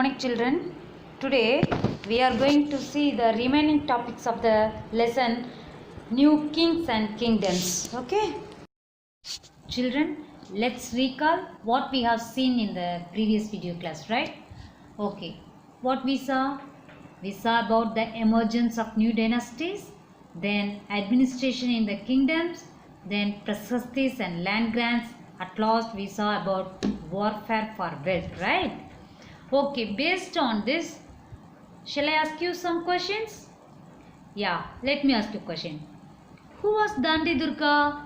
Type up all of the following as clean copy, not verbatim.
morning, children. Today we are going to see the remaining topics of the lesson New Kings and Kingdoms. Okay, children, let's recall what we have seen in the previous video class, right? Okay, what we saw? We saw about the emergence of new dynasties, then administration in the kingdoms, then prasastis and land grants. At last we saw about warfare for wealth, right? Okay, based on this, shall I ask you some questions? Yeah, let me ask you a question. Who was Dandi Durga?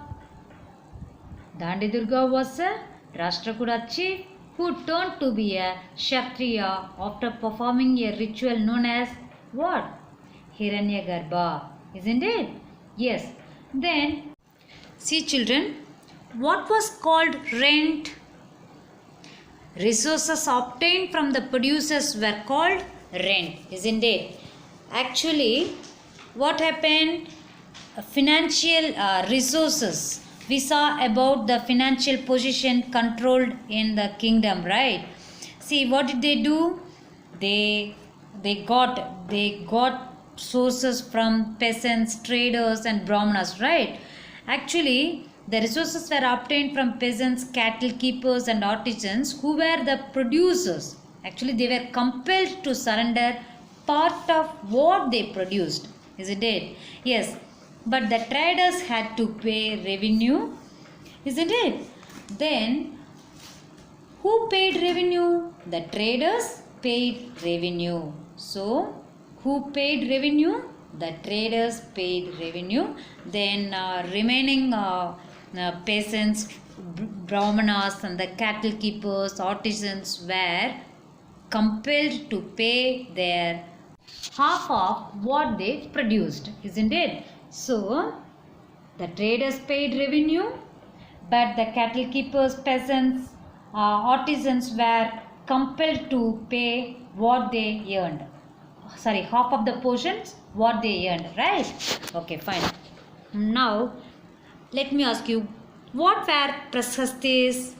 Dandi Durga was a Rashtrakuta chief who turned to be a Kshatriya after performing a ritual known as what? Hiranyagarbha, isn't it? Yes. Then, see children, what was called rent? Resources obtained from the producers were called rent, isn't it? Actually, what happened? Financial resources. We saw about the financial position controlled in the kingdom, right? See, what did they do? They got sources from peasants, traders, and brahmanas, right? Actually, the resources were obtained from peasants, cattle keepers, and artisans who were the producers. Actually, they were compelled to surrender part of what they produced, isn't it? Yes, but the traders had to pay revenue, isn't it? Then, who paid revenue? The traders paid revenue. So, who paid revenue? The traders paid revenue. Then, remaining peasants, brahmanas, and the cattle keepers, artisans were compelled to pay their half of what they produced, isn't it? So, the traders paid revenue, but the cattle keepers, peasants, artisans were compelled to pay what they earned. Sorry, half of the portions what they earned, right? Okay, fine. Now, let me ask you, what were prasastis?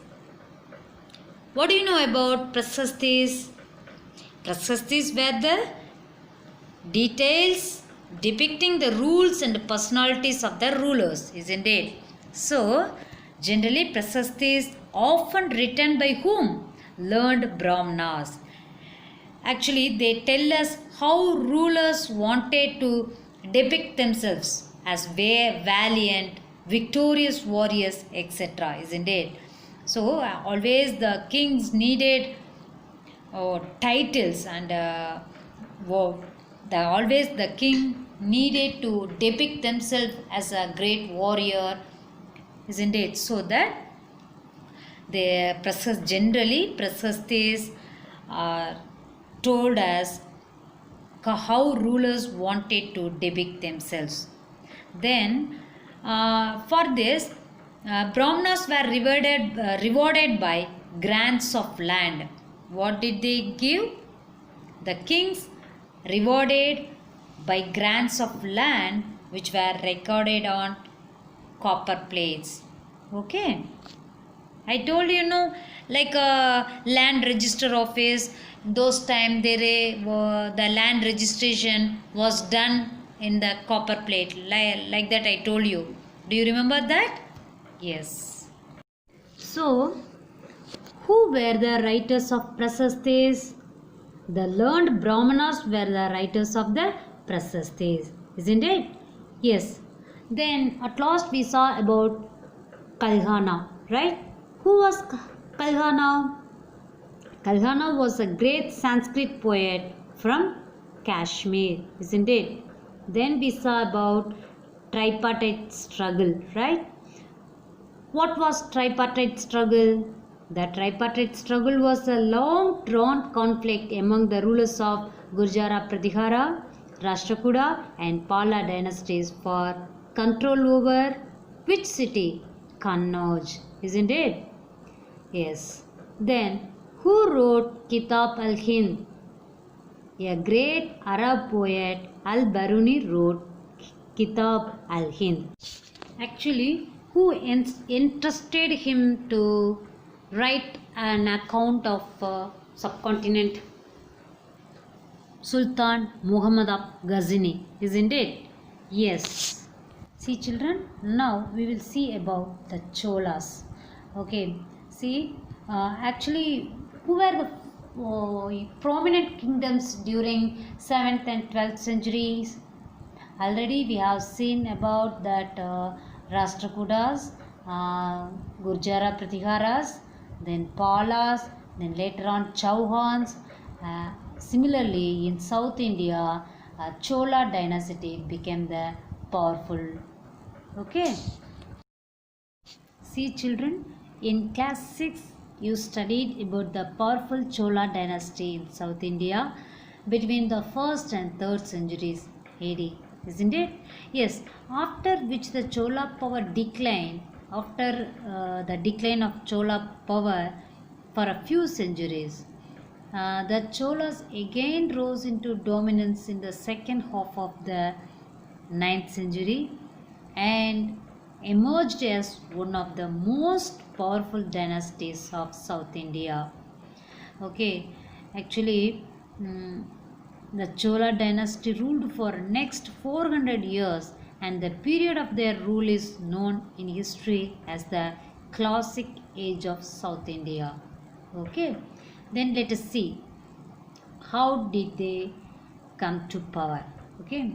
What do you know about prasastis? Prasastis were the details depicting the rules and personalities of the rulers, isn't it? So, generally prasastis often written by whom? Learned brahmanas. Actually, they tell us how rulers wanted to depict themselves as valiant, victorious warriors, etc., isn't it? So, always the kings needed titles and always the king needed to depict themselves as a great warrior, isn't it? So that the prasastis are told us how rulers wanted to depict themselves. Then for this, brahmanas were rewarded by grants of land. What did they give? The kings rewarded by grants of land which were recorded on copper plates. Okay, I told you, like a land register office, those time the land registration was done in the copper plate, like that I told you. Do you remember that? Yes. So, who were the writers of prasastis? The learned brahmanas were the writers of the prasastis, isn't it? Yes. Then at last we saw about Kalhana, right? Who was Kalhana? Kalhana was a great Sanskrit poet from Kashmir, isn't it? Then we saw about tripartite struggle, right? What was tripartite struggle? The tripartite struggle was a long drawn conflict among the rulers of Gurjara Pratihara, Rashtrakuta and Pala dynasties for control over which city? Kannauj, isn't it? Yes. Then, who wrote Kitab al-Hind? A great Arab poet, Al-Baruni, wrote Kitab al-Hind. Actually, who entrusted him to write an account of subcontinent? Sultan Muhammad of Ghazni, isn't it? Yes. See children, now we will see about the Cholas. Okay, see, actually, who were the prominent kingdoms during 7th and 12th centuries? Already we have seen about that Rashtrakutas, Gurjara Pratiharas, then Palas, then later on Chauhans. Similarly, in South India, Chola dynasty became the powerful. Okay. See children, in class 6 you studied about the powerful Chola dynasty in South India between the 1st and 3rd centuries AD, isn't it? Yes, after which the Chola power declined, after the decline of Chola power for a few centuries. The Cholas again rose into dominance in the second half of the 9th century and emerged as one of the most powerful dynasties of South India. Okay, actually, the Chola dynasty ruled for next 400 years, and the period of their rule is known in history as the classic age of South India. Okay, then let us see how did they come to power. Okay,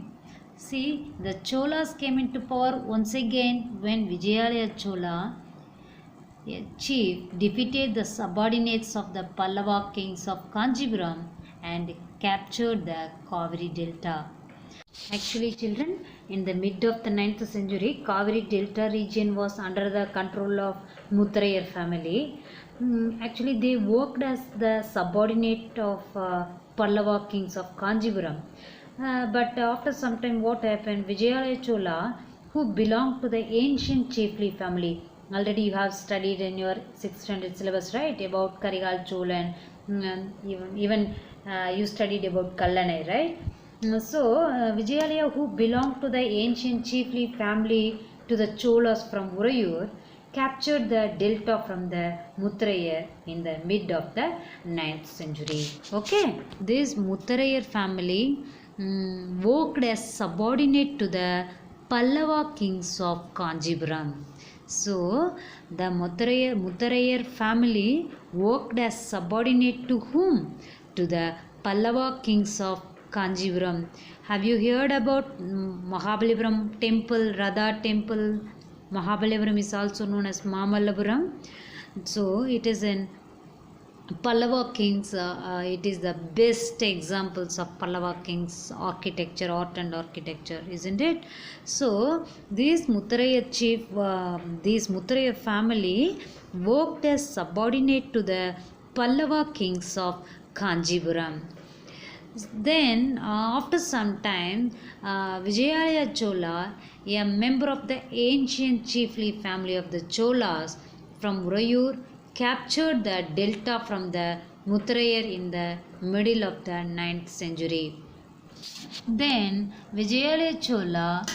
see, the Cholas came into power once again when Vijayalaya Chola, a chief, defeated the subordinates of the Pallava kings of Kanjipuram and captured the Kaveri Delta. Actually, children, in the mid of the 9th century, Kaveri Delta region was under the control of Muthrayar family. Actually, they worked as the subordinate of Pallava kings of Kanjipuram. But after some time, what happened? Vijayalaya Chola, who belonged to the ancient chiefly family, already you have studied in your 6th standard syllabus, right, about Karigal Chola, and even you studied about Kallanai, right? So, Vijayalaya, who belonged to the ancient chiefly family to the Cholas from Urayur, captured the delta from the Muthrayar in the mid of the 9th century. Okay, this Muthrayar family worked as subordinate to the Pallava kings of Kanjipuram. So, the Muthrayar family worked as subordinate to whom? To the Pallava kings of Kanjipuram. Have you heard about Mahabalipuram temple, Radha temple? Mahabalipuram is also known as Mamallapuram. So, it is in Pallava kings, it is the best examples of Pallava kings architecture, art and architecture, isn't it? So, this Muthrayar chief, this Muthrayar family worked as subordinate to the Pallava kings of Kanjipuram. Then, after some time, Vijayalaya Chola, a member of the ancient chiefly family of the Cholas from Urayur, captured the delta from the Muthrayar in the middle of the 9th century. Then Vijayalaya Chola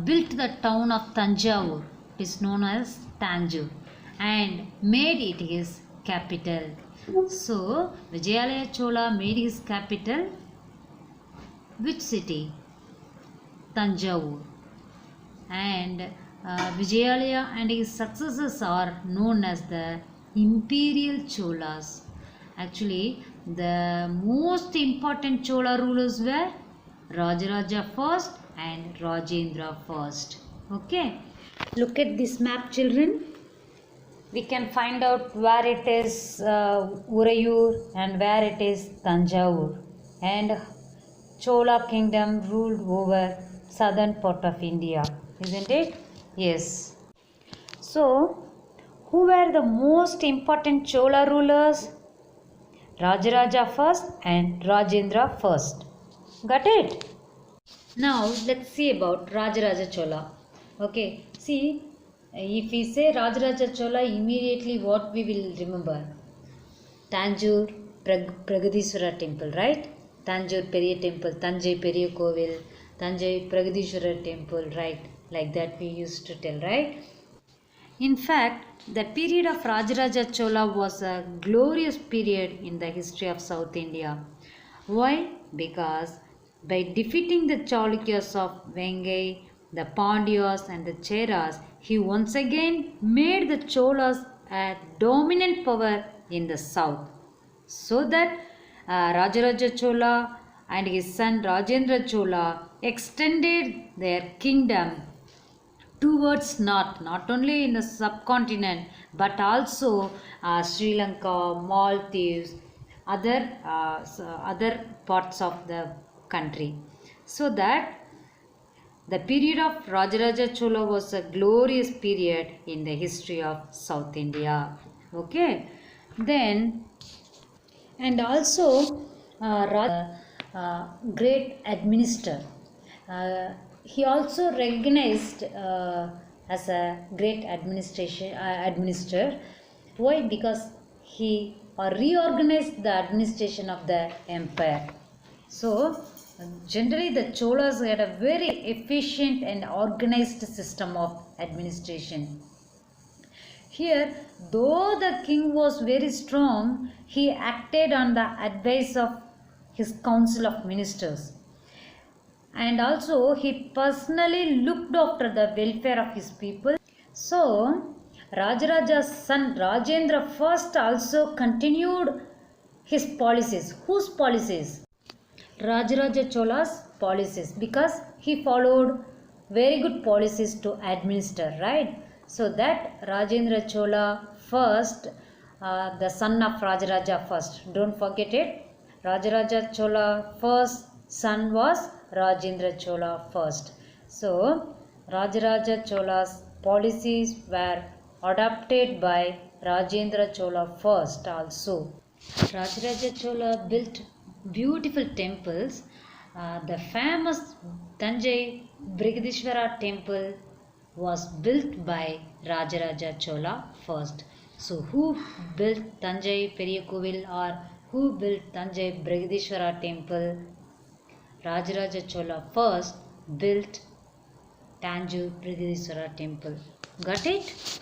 built the town of Tanjavur, it is known as Tanjore, and made it his capital. So Vijayalaya Chola made his capital which city? Tanjavur. And Vijayalaya and his successors are known as the Imperial Cholas. Actually, the most important Chola rulers were Rajaraja first and Rajendra first. Okay. Look at this map, children. We can find out where it is Urayur and where it is Tanjavur. And Chola kingdom ruled over southern part of India, isn't it? Yes. So, who were the most important Chola rulers? Rajaraja first and Rajendra first. Got it? Now, let's see about Rajaraja Chola. Okay, see, if we say Rajaraja Chola, immediately what we will remember? Tanjore Pragadiswara temple, right? Tanjore Periya temple, Tanjai Periya Kovil, Tanjai Pragadiswara temple, right? Like that we used to tell, right? In fact, the period of Rajaraja Chola was a glorious period in the history of South India. Why? Because by defeating the Chalukyas of Vengai, the Pandyas and the Cheras, he once again made the Cholas a dominant power in the south. So that Rajaraja Chola and his son Rajendra Chola extended their kingdom towards north, not only in the subcontinent but also Sri Lanka, Maldives, other parts of the country. So that the period of Rajaraja Chola was a glorious period in the history of South India. Okay, then and also great administrator. He also recognized as a great administrator. Why? Because he reorganized the administration of the empire. So generally the Cholas had a very efficient and organized system of administration. Here, though the king was very strong, he acted on the advice of his council of ministers. And also, he personally looked after the welfare of his people. So, Rajaraja's son Rajendra first also continued his policies. Whose policies? Rajaraja Chola's policies, because he followed very good policies to administer, right? So that Rajendra Chola first, the son of Rajaraja first, don't forget it. Rajaraja Chola first son was Rajendra Chola first. So Rajaraja Chola's policies were adopted by Rajendra Chola first also. Rajaraja Chola built beautiful temples. The famous Tanjai Brigadishwara temple was built by Rajaraja Chola first. So who built Tanjai Periyakovil, or who built Tanjai Brigadishwara temple? Rajaraja Chola first built Tanjore Brigadishwara temple. Got it?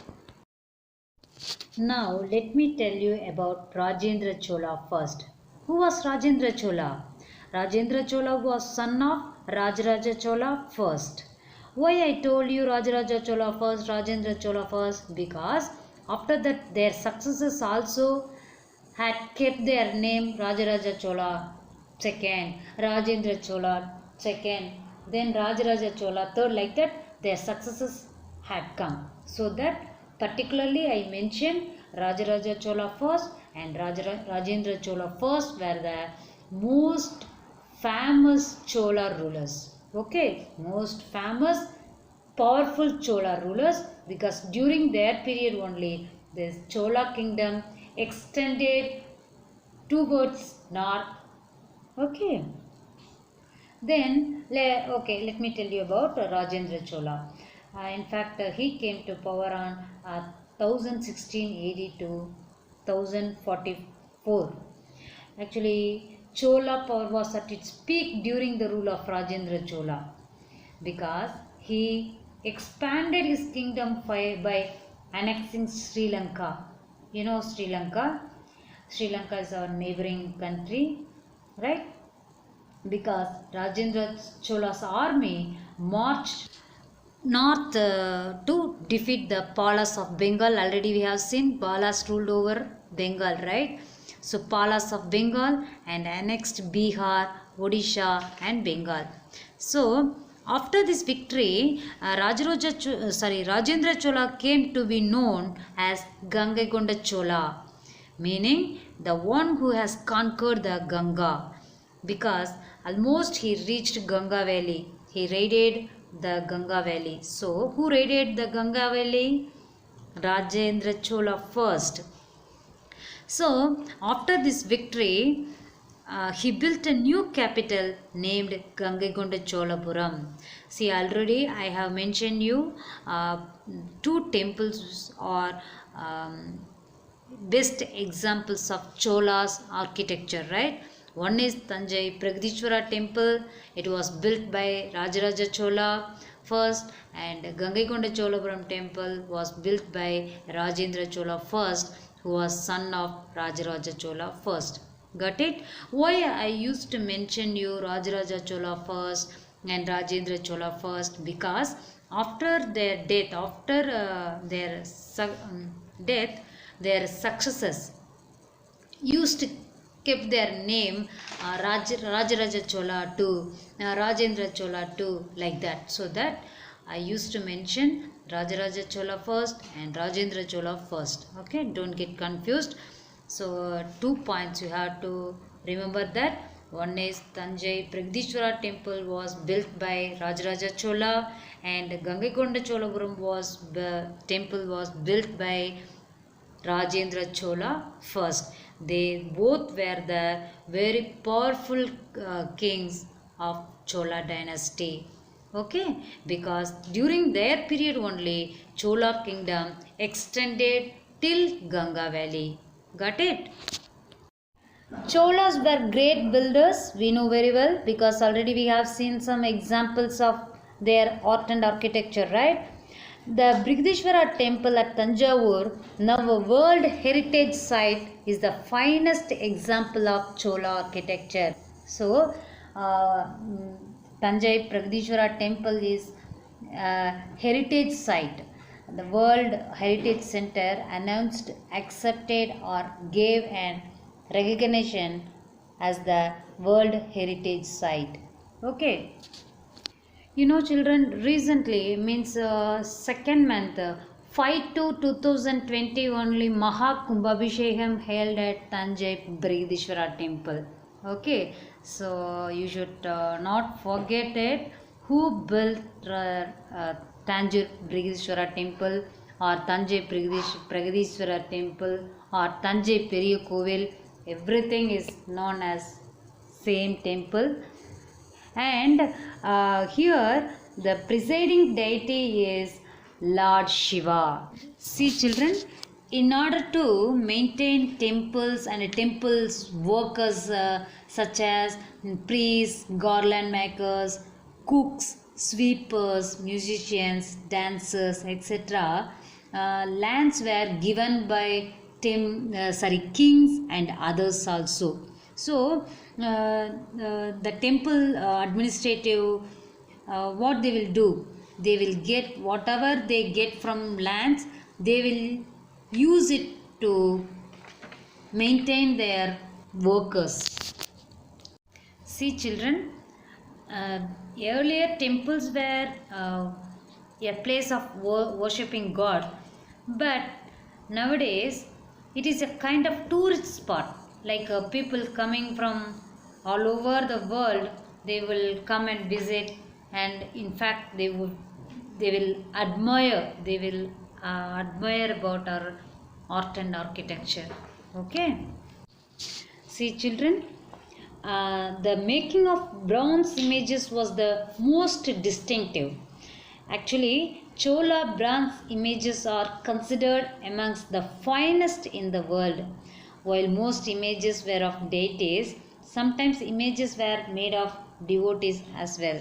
Now let me tell you about Rajendra Chola first. Who was Rajendra Chola? Rajendra Chola was son of Rajaraja Chola first. Why I told you Rajaraja Chola first, Rajendra Chola first? Because after that their successors also had kept their name Rajaraja Chola second, Rajendra Chola second, then Rajaraja Chola third, like that their successors had come. So that particularly I mentioned Rajaraja Chola first and Rajendra Chola first were the most famous Chola rulers. Okay, most famous powerful Chola rulers, because during their period only this Chola kingdom extended towards north. Okay. Then, let me tell you about Rajendra Chola. In fact, he came to power on 1016 AD to 1044. Actually, Chola power was at its peak during the rule of Rajendra Chola, because he expanded his kingdom by annexing Sri Lanka. You know Sri Lanka? Sri Lanka is our neighboring country, right? Because Rajendra Chola's army marched north to defeat the Palas of Bengal. Already we have seen Palas ruled over Bengal, right? So Palas of Bengal and annexed Bihar, Odisha and Bengal. So after this victory, Rajendra Chola came to be known as Gangaikonda Chola, meaning the one who has conquered the Ganga, because almost he reached Ganga Valley. He raided the Ganga Valley. So who raided the Ganga Valley? Rajendra Chola first. So after this victory, he built a new capital named Gangaikonda Cholapuram. See, already I have mentioned you two temples or best examples of Chola's architecture, right? One is Tanjai Pragadishwara temple. It was built by Rajaraja Chola first, and Gangaikonda Cholapuram temple was built by Rajendra Chola first, who was son of Rajaraja Chola first. Got it? Why I used to mention you Rajaraja Chola first and Rajendra Chola first? Because after their death, after death, their successors used to keep their name Rajaraja Chola too, Rajendra Chola too, like that. So that I used to mention Rajaraja Chola first and Rajendra Chola first. Okay, don't get confused. So 2 points you have to remember that. One is Tanjai Pragadishwara temple was built by Rajaraja Chola, and Gangaikonda Cholapuram temple was built by Rajendra Chola first. They both were the very powerful kings of Chola dynasty. Okay, because during their period only Chola kingdom extended till Ganga Valley. Got it? Cholas were great builders, we know very well, because already we have seen some examples of their art and architecture, right? The Brigadishwara temple at Tanjavur, now a World Heritage Site, is the finest example of Chola architecture. So, Tanjai Pragadishwara temple is a heritage site. The World Heritage Center announced, accepted, or gave an recognition as the World Heritage Site. Okay. You know, children, recently means second month, 5 to 2020 only Maha Kumbhabhishekam held at Tanjai Brigadishwara temple. Okay, so you should not forget it. Who built Tanjai Brigadishwara temple or Tanjai Brigadishwara temple or Tanjai Periya Kovil? Everything is known as same temple, and here the presiding deity is Lord Shiva. See children, in order to maintain temples and temples workers such as priests, garland makers, cooks, sweepers, musicians, dancers, etc., lands were given by kings and others also. So the temple administrative, what they will do, they will get whatever they get from lands, they will use it to maintain their workers. See children, uh, earlier temples were a place of worshipping God, but nowadays it is a kind of tourist spot. Like people coming from all over the world, they will come and visit, and in fact they will admire about our art and architecture. Okay. See children, the making of bronze images was the most distinctive. Actually, Chola bronze images are considered amongst the finest in the world. While most images were of deities, sometimes images were made of devotees as well.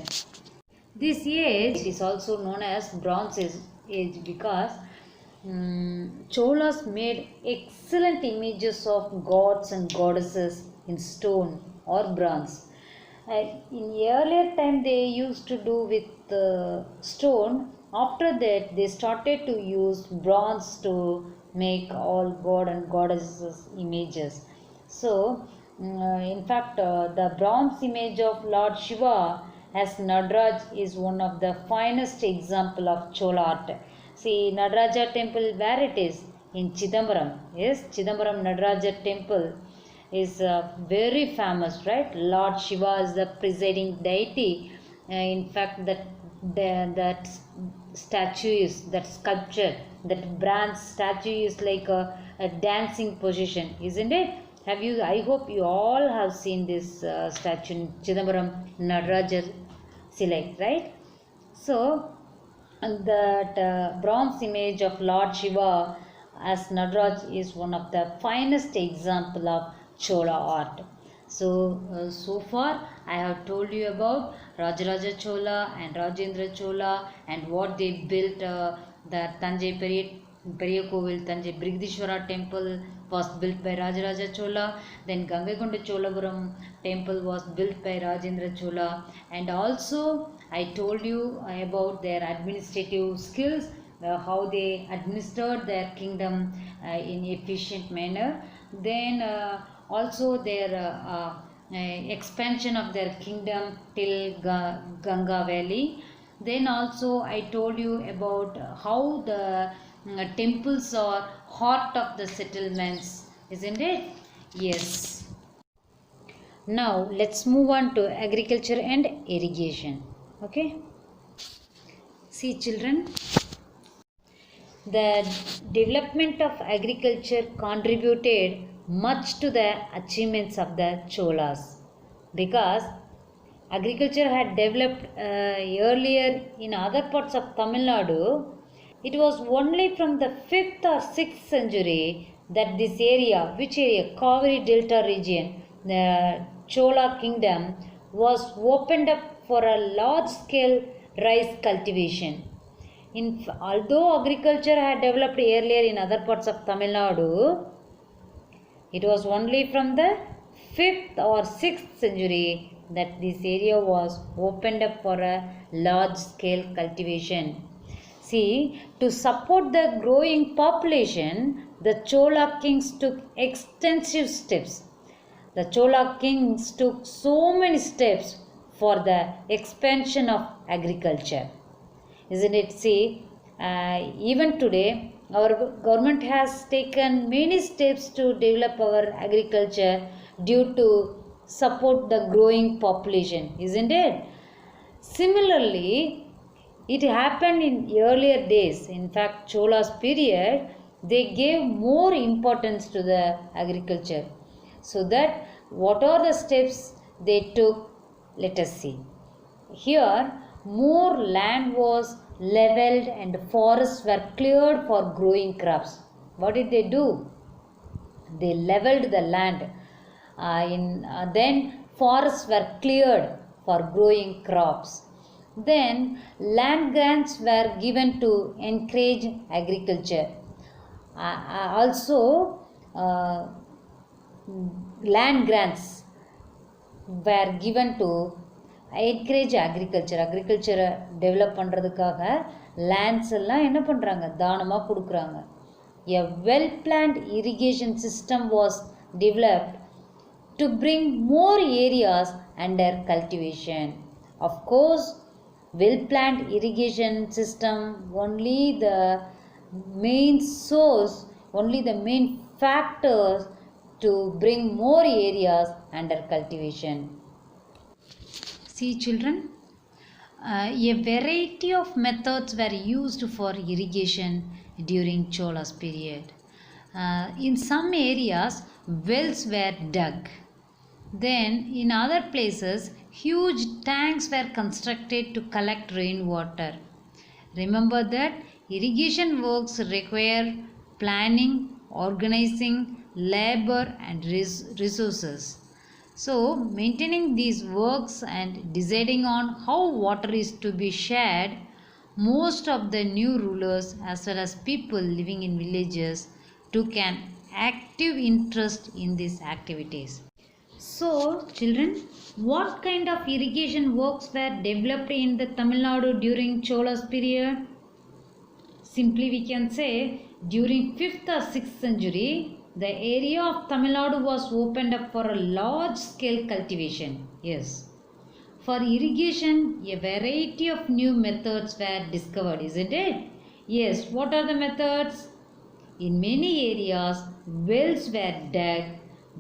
This age is also known as Bronze Age because Cholas made excellent images of gods and goddesses in stone or bronze. In earlier time they used to do with stone. After that they started to use bronze to make all god and goddesses images. So in fact the bronze image of Lord Shiva as Nadraj is one of the finest example of Chola art. See Nadaraja temple where it is? In Chidambaram. Yes, Chidambaram Nadaraja temple is very famous, right? Lord Shiva is the presiding deity. In fact, that statue is, that sculpture, that bronze statue is like a dancing position, isn't it? Have you? I hope you all have seen this statue in Chidambaram Nadaraja Silai, right? So, that bronze image of Lord Shiva as Nadraj is one of the finest example of Chola art. So, so far I have told you about Rajaraja Chola and Rajendra Chola and what they built the Tanjai Periya Kovil, Thanjai Brihadishwara temple was built by Rajaraja Chola. Then Gangaikonda Cholapuram temple was built by Rajendra Chola. And also I told you about their administrative skills, how they administered their kingdom in efficient manner. Then also their expansion of their kingdom till Ganga Valley. Then also I told you about how the temples are heart of the settlements, isn't it? Yes. Now let's move on to agriculture and irrigation. Okay. See children, the development of agriculture contributed much to the achievements of the Cholas, because agriculture had developed earlier in other parts of Tamil Nadu. It was only from the 5th or 6th century that this area, which area? Kaveri Delta region, the Chola kingdom, was opened up for a large scale rice cultivation. Although agriculture had developed earlier in other parts of Tamil Nadu, it was only from the 5th or 6th century that this area was opened up for a large scale cultivation. See, to support the growing population, the Chola kings took extensive steps. The Chola kings took so many steps for the expansion of agriculture. Isn't it? See, even today, our government has taken many steps to develop our agriculture due to support the growing population, isn't it? Similarly, it happened in earlier days. In fact, Chola's period, they gave more importance to the agriculture. So that what are the steps they took? Let us see. Here, more land was leveled and forests were cleared for growing crops. What did they do? They leveled the land. Then forests were cleared for growing crops. Then land grants were given to encourage agriculture. Also, land grants were given to encourage agriculture develop பண்ணுறதுக்காக lands எல்லாம் என்ன பண்ணுறாங்க, தானமாக கொடுக்குறாங்க. A well planned irrigation system was developed to bring more areas under cultivation. Of course, well planned irrigation system only the main source, only the main factors to bring more areas under cultivation. See children, a variety of methods were used for irrigation during Chola's period. In some areas, wells were dug. Then in other places, huge tanks were constructed to collect rainwater. Remember that irrigation works require planning, organizing, labor and resources. So, maintaining these works and deciding on how water is to be shared, most of the new rulers as well as people living in villages took an active interest in these activities. So, children, what kind of irrigation works were developed in the Tamil Nadu during Chola's period? Simply we can say during 5th or 6th century, the area of Tamil Nadu was opened up for a large scale cultivation. Yes. For irrigation, a variety of new methods were discovered, isn't it? Yes. What are the methods? In many areas, wells were dug,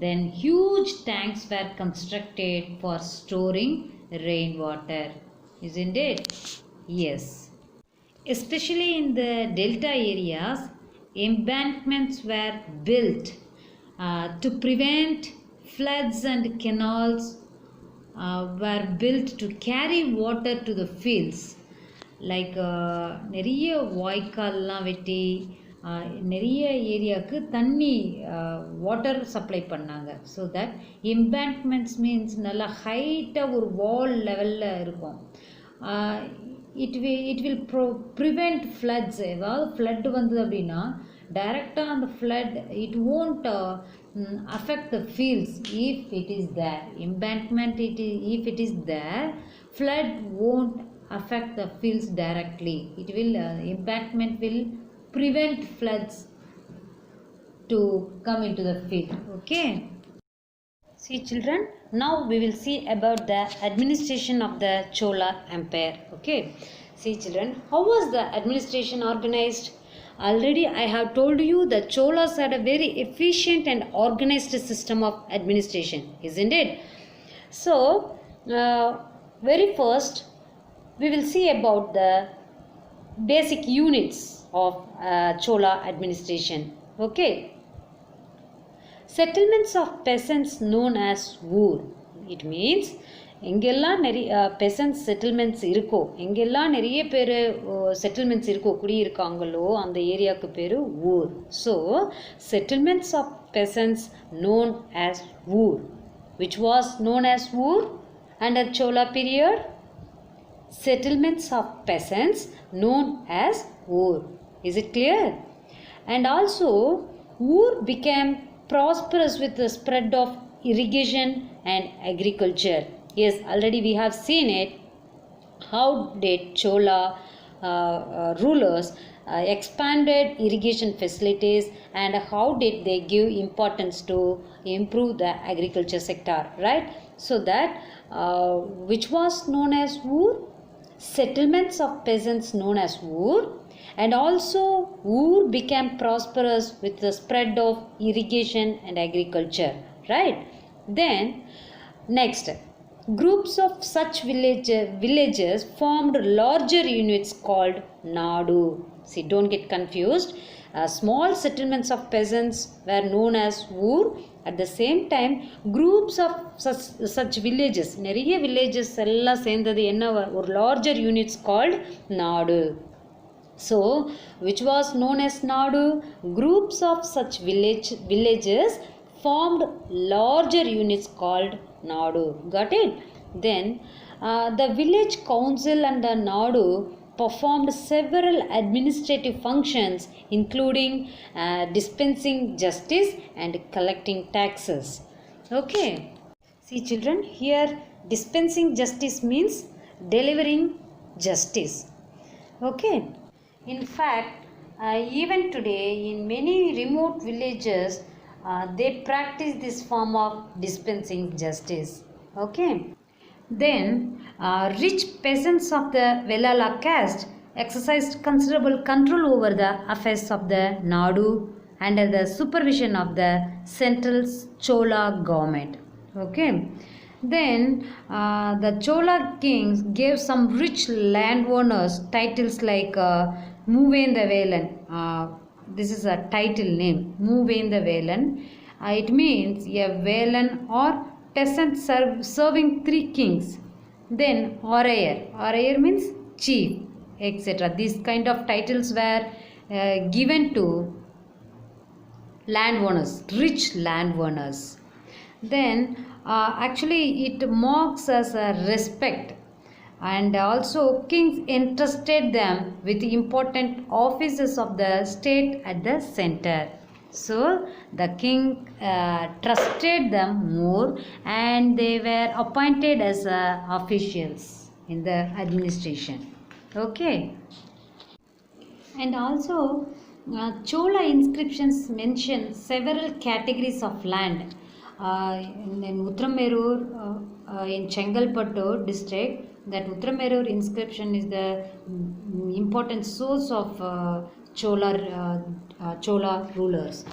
then huge tanks were constructed for storing rainwater, isn't it? Yes. Especially in the delta areas, embankments were built to prevent floods, and canals were built to carry water to the fields. Like நிறைய வாய்க்கால்லாம் வெட்டி நிறைய ஏரியாவுக்கு தண்ணி water supply பண்ணாங்க. So that எம்பேங்க்மெண்ட்ஸ் means நல்லா ஹைட்டாக ஒரு வால் லெவலில் இருக்கும். uh, it will prevent floods. Flood வந்தது அப்படின்னா டைரெக்டாக அந்த flood it won't affect the fields if it is there. Embankment if it is there, flood won't affect the fields directly. It will embankment will prevent floods to come into the field. Okay. See children, now we will see about the administration of the Chola Empire. Okay. See children, how was the administration organized? Already I have told you the Cholas had a very efficient and organized system of administration, isn't it? So, very first we will see about the basic units of Chola administration. Okay. Settlements of peasants known as ஊர். It means எங்கெல்லாம் நிறைய peasants settlements இருக்கோ, எங்கெல்லாம் நிறைய பேர் settlements இருக்கோ, குடியிருக்காங்களோ அந்த ஏரியாவுக்கு பேர் ஊர். So, settlements of peasants known as ஊர். Which was known as ஊர் under Chola period? Settlements of peasants known as ஊர். Is it clear? And also, ஊர் became prosperous with the spread of irrigation and agriculture. Yes, already we have seen it. How did Chola rulers expanded irrigation facilities, and how did they give importance to improve the agriculture sector, right? So that which was known as ஊர், settlements of peasants known as ஊர், and also ஊர் became prosperous with the spread of irrigation and agriculture, right? Then next, groups of such villages formed larger units called nadu. See, don't get confused. Small settlements of peasants were known as ஊர். At the same time, groups of such villages, நிறைய villages எல்லாம் சேர்ந்தது என்ன, ஒரு larger units called nadu. So, which was known as nadu? Groups of such villages formed larger units called nadu. Got it? Then, the village council and the nadu performed several administrative functions, including dispensing justice and collecting taxes. Okay. See children, here dispensing justice means delivering justice. Okay. In fact, even today in many remote villages, they practice this form of dispensing justice. Okay. Then, rich peasants of the Velala caste exercised considerable control over the affairs of the Nadu under the supervision of the central Chola government. Okay. Then, the Chola kings gave some rich landowners titles like Moovendavelan. This is a title name, Moovendavelan. It means a Velan or peasant serving three kings. Then Orayer means chief, etc. These kind of titles were given to landowners, rich landowners. Then actually it marks as a respect, and also kings entrusted them with important offices of the state at the center. So the king trusted them more, and they were appointed as officials in the administration. Okay. And also Chola inscriptions mention several categories of land. In Utramerur, in Chengalpattu district, that Utramerur inscription is the important source of Chola rulers.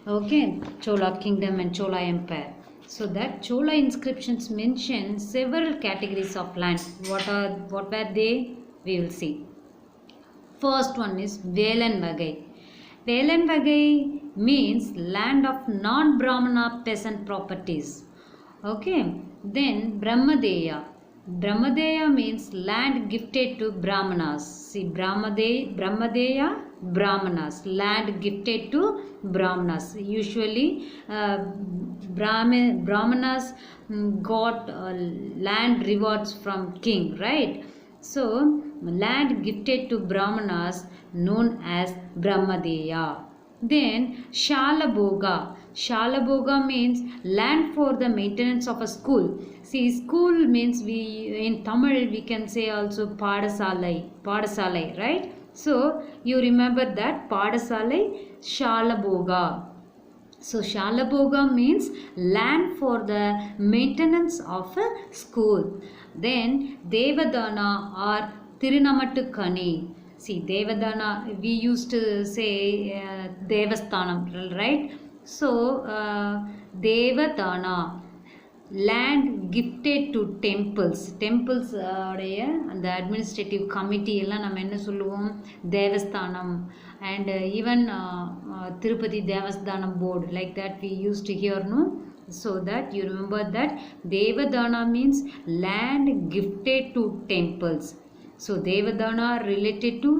Okay, Chola kingdom and Chola empire. So that Chola inscriptions mention several categories of land. What were they? We will see. First one is Velan Vagai. Velan Vagai means land of non-Brahmana peasant properties. Okay. Then Brahmadeya. Brahmadeya means land gifted to Brahmanas. See, Brahmadeya, Brahmanas, land gifted to Brahmanas. Usually Brahmanas got land rewards from king, right? So land gifted to Brahmanas known as Brahmadeya. Then Shalabhoga. Shalabhoga means land for the maintenance of a school. See, school means we in Tamil we can say also Padasalai. Padasalai, right? So you remember that Padasalai Shalabhoga. So Shalabhoga means land for the maintenance of a school. Then Devadana or Tirunamattukani. See, Devadana, we used to say Devasthanam, right? So Devadana, land gifted to temples. Temples உடைய அந்த administrative committee எல்லாம் நம்ம என்ன சொல்லுவோம், தேவஸ்தானம். And even Tirupati Devasthanam board, like that we used to hear, no? So that you remember that Devadana means land gifted to temples. So Devadana related to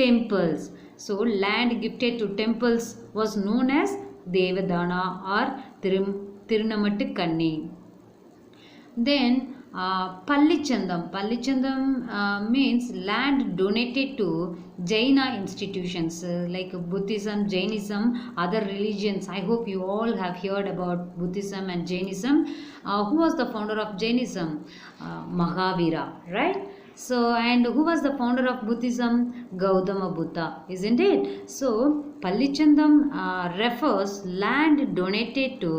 temples. So land gifted to temples was known as Devadana or Tirunamattukani. Then Pallichandam. Pallichandam means land donated to Jaina institutions like Buddhism, Jainism, other religions. I hope you all have heard about Buddhism and Jainism. Who was the founder of Jainism? Mahavira, right? So, and who was the founder of Buddhism? Gautama Buddha, isn't it? So, Pallichandam refers land donated to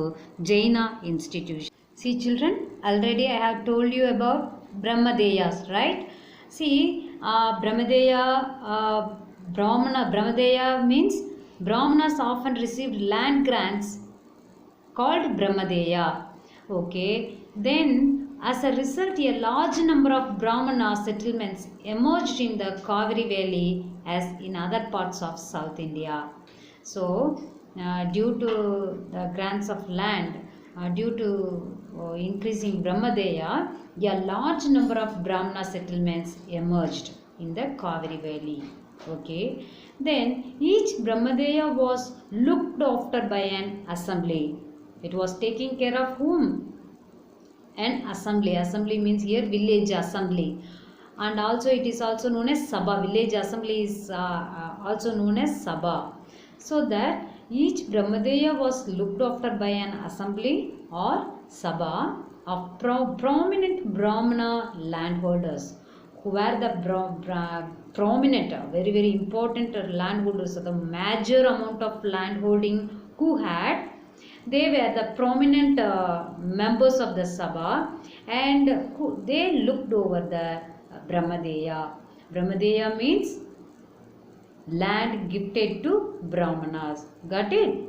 Jaina institutions. See children, already I have told you about Brahmadeyas, right? See, Brahmadeya means Brahmanas often received land grants called Brahmadeya. Okay, then as a result, a large number of Brahmana settlements emerged in the Kaveri Valley as in other parts of South India. So, due to the grants of land, due to increasing Brahmadeya, a large number of Brahmana settlements emerged in the Kaveri Valley. Okay, then each Brahmadeya was looked after by an assembly. It was taking care of whom? An assembly. Assembly means here village assembly, and also it is also known as Sabha. Village assembly is also known as Sabha. So that each Brahmadeya was looked after by an assembly or Sabha of prominent Brahmana landholders, who were the prominent, very very important landholders. So the major amount of landholding who had, they were the prominent members of the Sabha, and they looked over the Brahmadeya. Brahmadeya means land gifted to Brahmanas. Got it?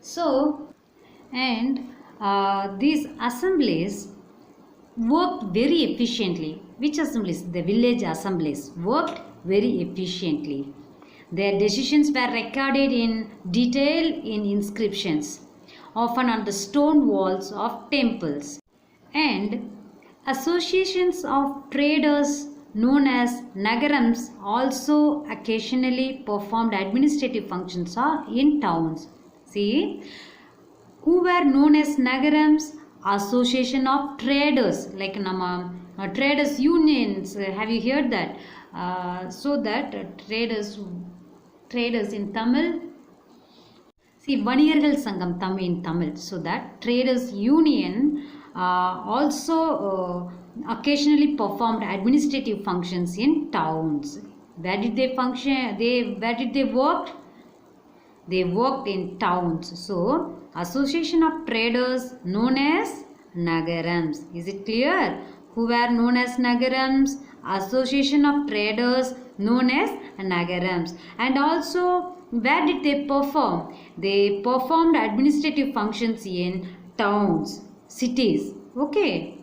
So, and these assemblies worked very efficiently. Which assemblies? The village assemblies worked very efficiently. Their decisions were recorded in detail in inscriptions, often on the stone walls of temples. And associations of traders known as Nagarams also occasionally performed administrative functions in towns. See, who were known as Nagarams? Association of traders, like nama traders unions. Have you heard that? So that traders in Tamil. See, Vaniyargal Sangam Tamil in Tamil. So that traders union also occasionally performed administrative functions in towns. Where did they function? Where did they work? They worked in towns. So, association of traders known as Nagarams. Is it clear? Who were known as Nagarams? Association of traders known as Nagarams. And also, where did they perform? They performed administrative functions in towns, cities. Okay.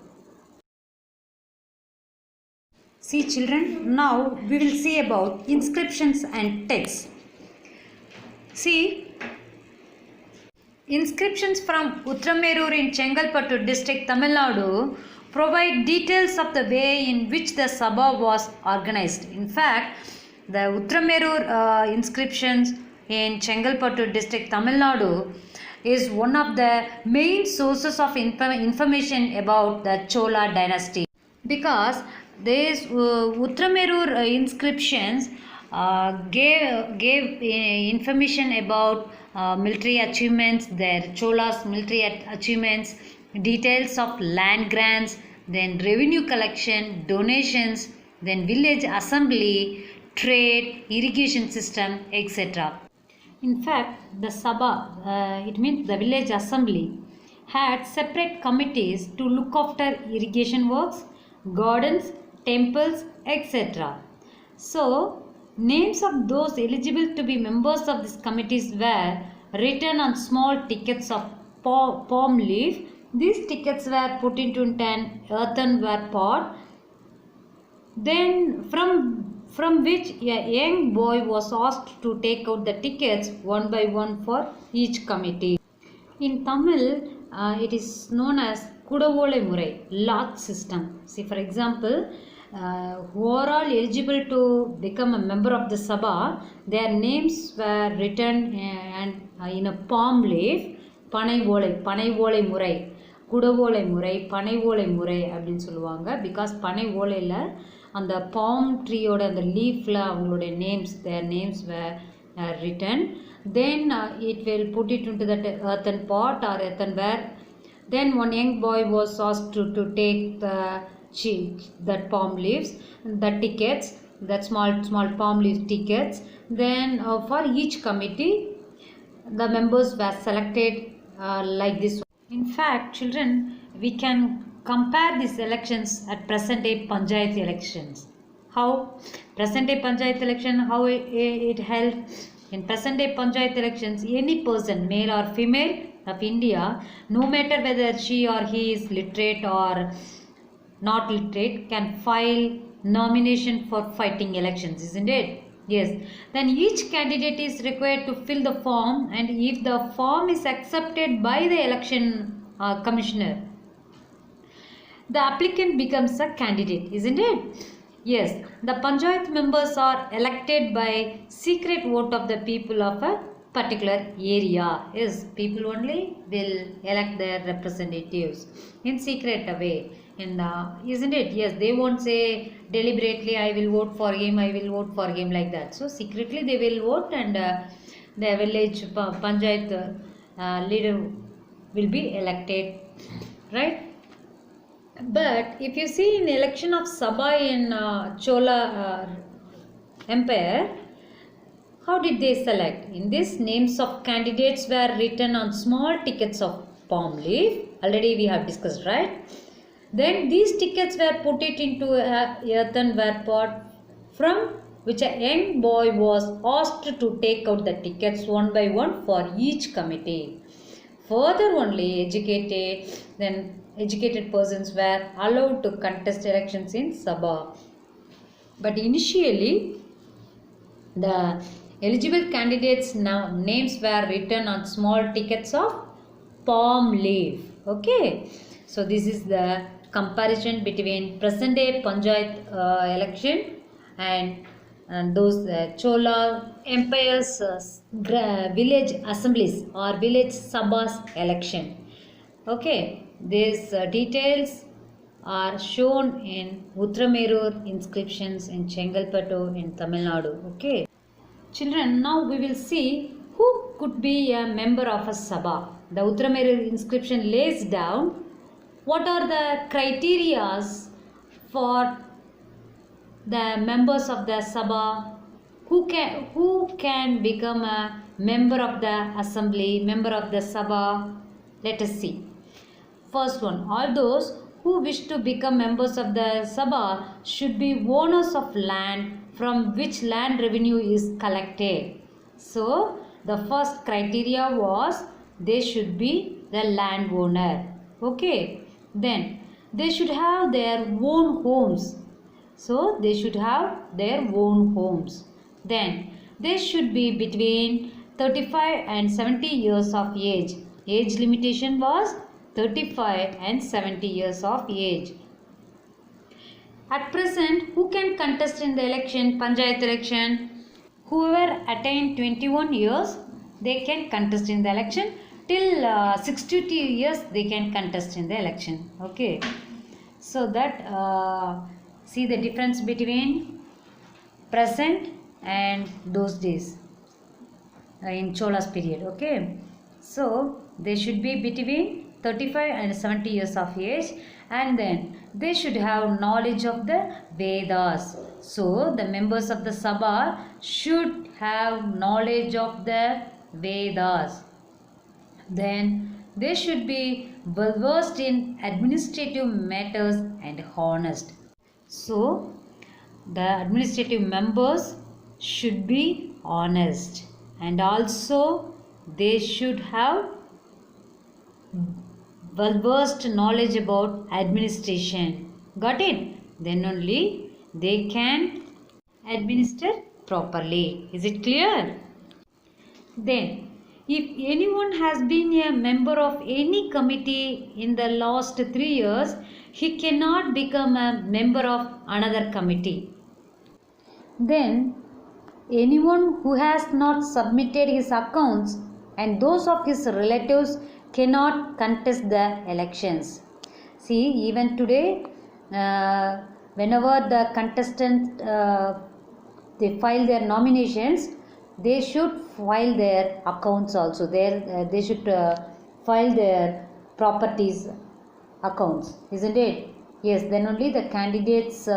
See children, now we will see about inscriptions and texts. See, inscriptions from Utramerur in Chengalpattu district, Tamil Nadu provide details of the way in which the Sabha was organized. In fact, the Utramerur inscriptions in Chengalpattu district, Tamil Nadu is one of the main sources of information about the Chola dynasty, because These Utramerur inscriptions gave information about military achievements, their Cholas military achievements, details of land grants, then revenue collection, donations, then village assembly, trade, irrigation system, etc. In fact, the Sabha, it means the village assembly, had separate committees to look after irrigation works, gardens, temples, etc. So, names of those eligible to be members of these committees were written on small tickets of palm leaf. These tickets were put into an earthenware pot. Then from which a young boy was asked to take out the tickets one by one for each committee. In Tamil, it is known as Kudavole Murai, lot system. See, for example, who are all eligible to become a member of the Sabha, their names were written in a palm leaf, Panai Vole Murai, Kudavole Murai, Panai Vole Murai அப்படின்னு சொல்லுவாங்க. Because பனை ஓலையில் அந்த bomb ட்ரீயோட அந்த லீஃபில் அவங்களுடைய names their names were written. Then it will put it into that earthen pot or earthenware. Then one young boy was asked to take that palm leaves, the tickets, that small palm leaf tickets. Then for each committee, the members were selected like this. In fact, children, we can compare these elections at present day Panchayat elections. How present day Panchayat election, how it held. In present day Panchayat elections, any person, male or female of India, no matter whether she or he is literate or not literate, can file nomination for fighting elections, isn't it? Yes. Then each candidate is required to fill the form, and if the form is accepted by the election commissioner, the applicant becomes a candidate, isn't it? Yes, the Panchayat members are elected by secret vote of the people of a particular area. Yes, people only will elect their representatives in secret way. And isn't it? Yes, they won't say deliberately, I will vote for him, I will vote for him, like that. So secretly they will vote, and the village Panchayat leader will be elected, right? But if you see in the election of Sabha in Chola Empire, how did they select? In this, names of candidates were written on small tickets of palm leaf. Already we have discussed, right? Then these tickets were put it into a earthenware pot, from which a young boy was asked to take out the tickets one by one for each committee. Further, only educated persons were allowed to contest elections in Sabha. But initially, the eligible candidates' names were written on small tickets of palm leaf. Okay, so this is the comparison between present day Panchayat election and those Chola Empire's village assemblies or village Sabhas election. Okay, these details are shown in Utramerur inscriptions in Chengalpattu in Tamil Nadu. Okay, children, now we will see who could be a member of a Sabha. The Utramerur inscription lays down what are the criteria for the members of the Sabha, who can become a member of the assembly, member of the Sabha. Let us see. First one, all those who wish to become members of the Sabha should be owners of land from which land revenue is collected. So the first criteria was they should be the landowner. Okay, then they should have their own homes. So they should have their own homes. Then they should be between 35 and 70 years of age. Age limitation was 35 and 70 years of age. At present, who can contest in the election, Panchayat election? Whoever attained 21 years, they can contest in the election. Till 62 years, they can contest in the election. Okay, so that See the difference between present and those days in Chola's period. Okay, so they should be between 35 and 70 years of age, and then they should have knowledge of the Vedas. So the members of the Sabha should have knowledge of the Vedas. Then they should be well versed in administrative matters and honest. So the administrative members should be honest, and also they should have well versed knowledge about administration. Got it? Then only they can administer properly. Is it clear? Then, if anyone has been a member of any committee in the last 3 years, he cannot become a member of another committee. Then, anyone who has not submitted his accounts and those of his relatives cannot contest the elections. See, even today, whenever the contestant they file their nominations, they should file their accounts also. They should file their properties accounts, isn't it? Yes, then only the candidate's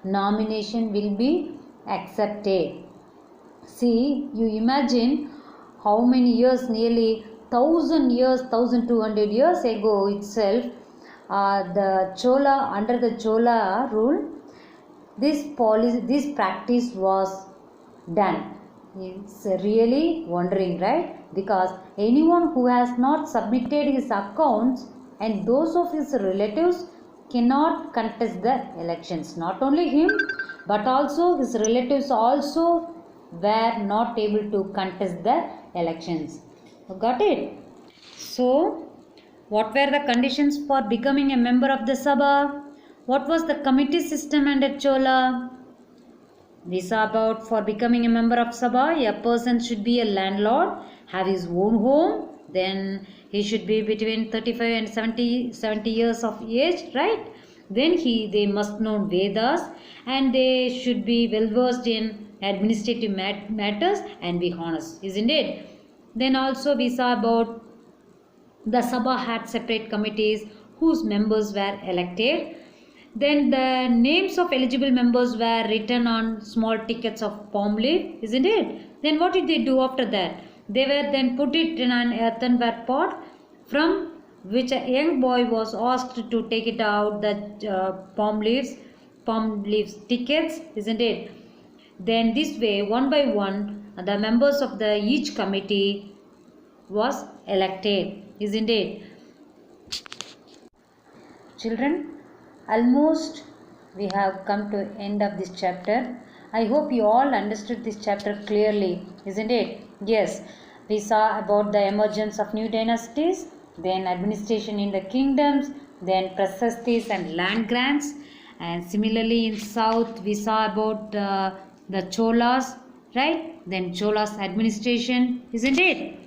nomination will be accepted. See, you imagine how many years, nearly 1000 years, 1200 years ago itself, under the Chola rule, this practice was done. It's really wondering, right? Because anyone who has not submitted his accounts and those of his relatives cannot contest the elections. Not only him, but also his relatives also were not able to contest the elections. Got it? So, what were the conditions for becoming a member of the Sabha? What was the committee system under Chola? We saw about for becoming a member of Sabha, a person should be a landlord, have his own home, then he should be between 35 and 70 years of age, right? Then they must know Vedas, and they should be well versed in administrative matters and be honest, isn't it? Then also we saw about the Sabha had separate committees whose members were elected. Then the names of eligible members were written on small tickets of palm leaf, isn't it? Then what did they do after that? They were then put it in an earthenware pot, from which a young boy was asked to take it out, the palm leaves tickets, isn't it? Then this way, one by one, the members of each committee was elected, isn't it? Children, almost we have come to end of this chapter. I hope you all understood this chapter clearly, isn't it? Yes, we saw about the emergence of new dynasties, then administration in the kingdoms, then prasastis and land grants, and similarly in south we saw about the Cholas, right? Then Cholas administration, isn't it?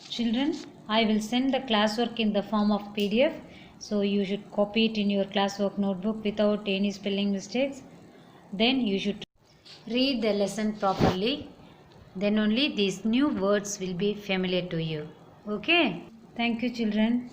Children, I will send the classwork in the form of PDF. So you should copy it in your classwork notebook without any spelling mistakes. Then you should read the lesson properly. Then only these new words will be familiar to you. Okay? Thank you, children.